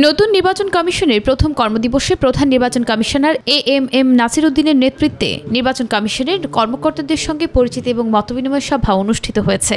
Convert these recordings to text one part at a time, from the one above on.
নতুন নির্বাচন কমিশনের প্রথম কর্মদিবসে প্রধান নির্বাচন কমিশনার এএমএম নাসির উদ্দিনের নেতৃত্বে নির্বাচন কমিশনের কর্মকর্তাদের সঙ্গে পরিচিতি এবং মতবিনিময় সভা অনুষ্ঠিত হয়েছে।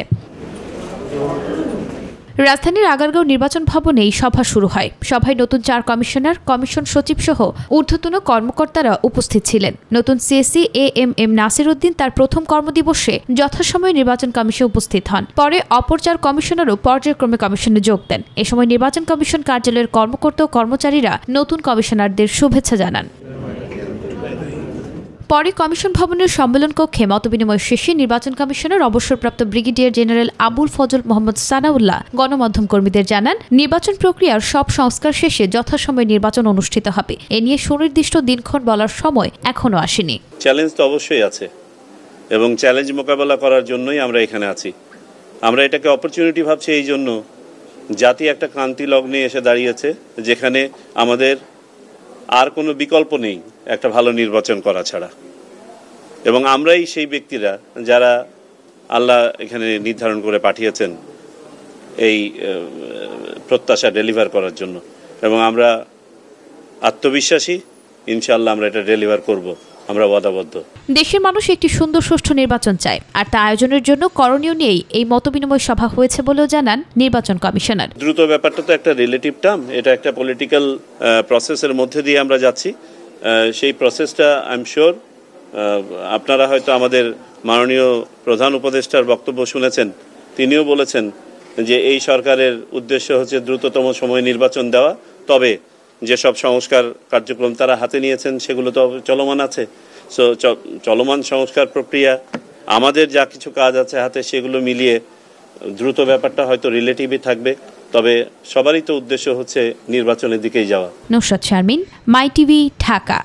রাজধানীর আগারগাঁও নির্বাচন ভবনে এই সভা শুরু হয়। সভায় নতুন 4 কমিশনার, কমিশন সচিব সহ ঊর্ধ্বতন কর্মকর্তারা উপস্থিত ছিলেন। নতুন সিএসি এএমএম নাসির উদ্দিন তার প্রথম কর্মদিবসে যথাসময়ে নির্বাচন কমিশনে উপস্থিত হন। পরে অপর 4 কমিশনারও পর্যায়ক্রমে কমিশনে যোগ দেন। এ সময় নির্বাচন কমিশন কার্যালয়ের কর্মকর্তা ও কর্মচারীরা নতুন কমিশনারদের শুভেচ্ছা জানান। পরে কমিশন ভবনের সম্মেলন কক্ষে মতবিনিময় শেষে নির্বাচন কমিশনার অবসরপ্রাপ্ত ব্রিগেডিয়ার জেনারেল আবুল ফজল মোহাম্মদ সানাউল্লাহ গণমাধ্যম কর্মীদের জানান, নির্বাচন প্রক্রিয়ার সব সংস্কার শেষে যথাসময়ে নির্বাচন অনুষ্ঠিত হবে। এ নিয়ে সুনির্দিষ্ট দিনক্ষণ বলার সময় এখনো আসেনি। চ্যালেঞ্জ তো অবশ্যই আছে এবং চ্যালেঞ্জ মোকাবেলা করার জন্যই আমরা এখানে আছি। আমরা এটাকে অপরচুনিটি ভাবছি এই জন্য, জাতি একটা ক্রান্তি লগ্নে এসে দাঁড়িয়েছে যেখানে আমাদের আর কোনো বিকল্প নেই একটা ভালো নির্বাচন করা ছাড়া, এবং আমরাই সেই ব্যক্তিরা যারা আল্লাহ এখানে নির্ধারণ করে পাঠিয়েছেন এই প্রত্যাশা ডেলিভার করার জন্য, এবং আমরা আত্মবিশ্বাসী, ইনশাআল্লাহ আমরা এটা ডেলিভার করব, আমরা ওয়াদাবদ্ধ। দেশের মানুষ একটি সুন্দর সুষ্ঠু নির্বাচন চায়, আর তা আয়োজনের জন্য করণীয় নিয়েই এই মতবিনিময় সভা হয়েছে বলেও জানান নির্বাচন কমিশনার। দ্রুত ব্যাপারটা তো একটা রিলেটিভ টার্ম, এটা একটা পলিটিক্যাল প্রসেসের মধ্যে দিয়ে আমরা যাচ্ছি। সেই প্রসেসটা আই এম শিওর আপনারা হয়তো আমাদের মাননীয় প্রধান উপদেষ্টার বক্তব্য শুনেছেন। তিনিও বলেছেন যে এই সরকারের উদ্দেশ্য হচ্ছে দ্রুততম সময়ে নির্বাচন দেওয়া, তবে যেসব সংস্কার কার্যক্রম তারা হাতে নিয়েছেন সেগুলো তো চলমান আছে। সো চলমান সংস্কার প্রক্রিয়া, আমাদের যা কিছু কাজ আছে হাতে, সেগুলো মিলিয়ে দ্রুত ব্যাপারটা হয়তো রিলেটিভই থাকবে, তবে সবারই তো উদ্দেশ্য হচ্ছে নির্বাচনের দিকেই যাওয়া। নুসরাত শারমিন, মাই টিভি, ঢাকা।